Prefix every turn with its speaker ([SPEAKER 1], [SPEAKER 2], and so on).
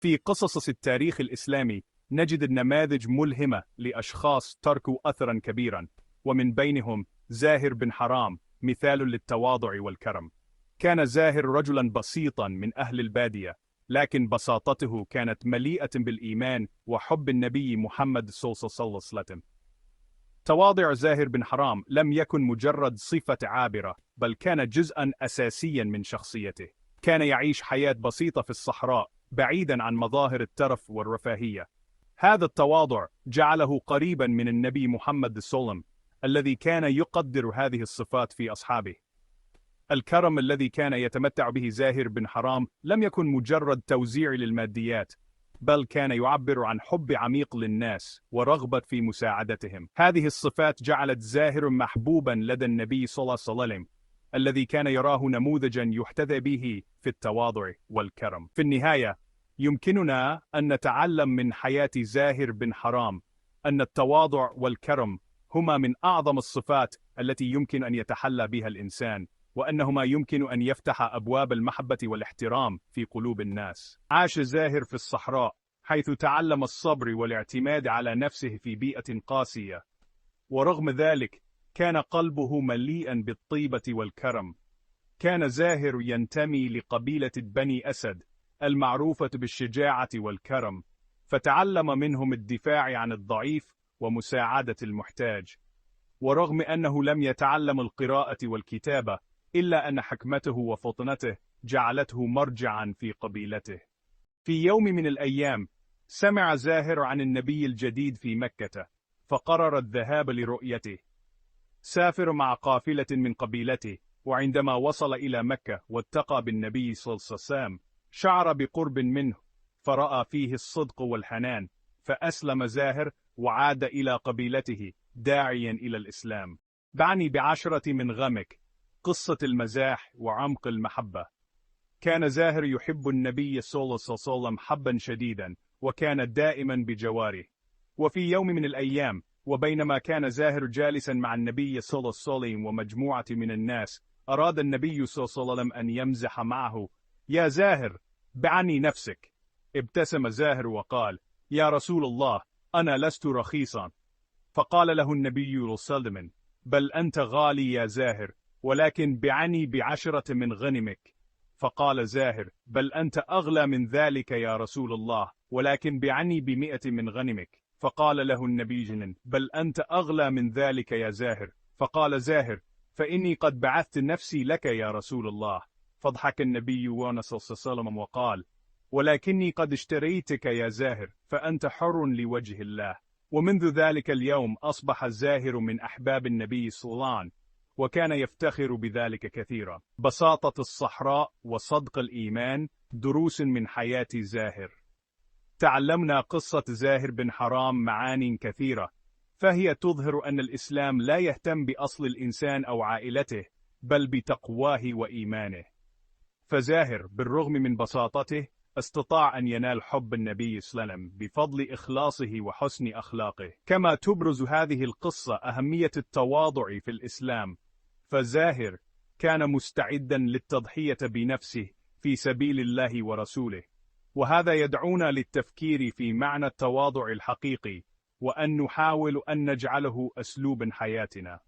[SPEAKER 1] في قصص التاريخ الإسلامي نجد النماذج ملهمة لأشخاص تركوا أثرا كبيرا، ومن بينهم زاهر بن حرام، مثال للتواضع والكرم. كان زاهر رجلا بسيطا من أهل البادية، لكن بساطته كانت مليئة بالإيمان وحب النبي محمد صلى الله عليه وسلم. تواضع زاهر بن حرام لم يكن مجرد صفة عابرة، بل كان جزءا أساسيا من شخصيته. كان يعيش حياة بسيطة في الصحراء، بعيدا عن مظاهر الترف والرفاهية. هذا التواضع جعله قريبا من النبي محمد صلى الله عليه وسلم، الذي كان يقدر هذه الصفات في أصحابه. الكرم الذي كان يتمتع به زاهر بن حرام لم يكن مجرد توزيع للماديات، بل كان يعبر عن حب عميق للناس ورغبة في مساعدتهم. هذه الصفات جعلت زاهر محبوبا لدى النبي صلى الله عليه وسلم، الذي كان يراه نموذجا يحتذى به في التواضع والكرم. في النهاية، يمكننا أن نتعلم من حياة زاهر بن حرام أن التواضع والكرم هما من أعظم الصفات التي يمكن أن يتحلى بها الإنسان، وأنهما يمكن أن يفتح أبواب المحبة والاحترام في قلوب الناس. عاش زاهر في الصحراء، حيث تعلم الصبر والاعتماد على نفسه في بيئة قاسية، ورغم ذلك كان قلبه مليئا بالطيبة والكرم. كان زاهر ينتمي لقبيلة بني أسد المعروفة بالشجاعة والكرم، فتعلم منهم الدفاع عن الضعيف ومساعدة المحتاج. ورغم أنه لم يتعلم القراءة والكتابة، إلا أن حكمته وفطنته جعلته مرجعا في قبيلته. في يوم من الأيام سمع زاهر عن النبي الجديد في مكة، فقرر الذهاب لرؤيته. سافر مع قافلة من قبيلته، وعندما وصل إلى مكة والتقى بالنبي صلى الله عليه وسلم شعر بقرب منه، فرأى فيه الصدق والحنان، فأسلم زاهر وعاد إلى قبيلته داعيا إلى الإسلام. دعني بعشرة من غمك، قصة المزاح وعمق المحبة. كان زاهر يحب النبي صلى الله عليه وسلم حبا شديدا، وكان دائما بجواره. وفي يوم من الأيام، وبينما كان زاهر جالسا مع النبي صلى الله عليه وسلم ومجموعة من الناس، أراد النبي صلى الله عليه وسلم أن يمزح معه. يا زاهر، بعني نفسك. ابتسم زاهر وقال: يا رسول الله، أنا لست رخيصا. فقال له النبي صلى الله عليه وسلم: بل أنت غالي يا زاهر، ولكن بعني بعشرة من غنمك. فقال زاهر: بل أنت أغلى من ذلك يا رسول الله، ولكن بعني ب100 من غنمك. فقال له النبي جنن: بل أنت أغلى من ذلك يا زاهر. فقال زاهر: فإني قد بعثت نفسي لك يا رسول الله. فضحك النبي صلى الله عليه وسلم وقال: ولكني قد اشتريتك يا زاهر، فأنت حر لوجه الله. ومنذ ذلك اليوم أصبح زاهر من أحباب النبي صلى الله عليه وسلم، وكان يفتخر بذلك كثيرا. بساطة الصحراء وصدق الإيمان، دروس من حياة زاهر. تعلمنا قصة زاهر بن حرام معانٍ كثيرة، فهي تظهر أن الإسلام لا يهتم بأصل الإنسان أو عائلته، بل بتقواه وإيمانه. فزاهر بالرغم من بساطته استطاع أن ينال حب النبي صلى الله عليه وسلم بفضل إخلاصه وحسن أخلاقه. كما تبرز هذه القصة أهمية التواضع في الإسلام، فزاهر كان مستعدا للتضحية بنفسه في سبيل الله ورسوله، وهذا يدعونا للتفكير في معنى التواضع الحقيقي، وأن نحاول أن نجعله أسلوب حياتنا.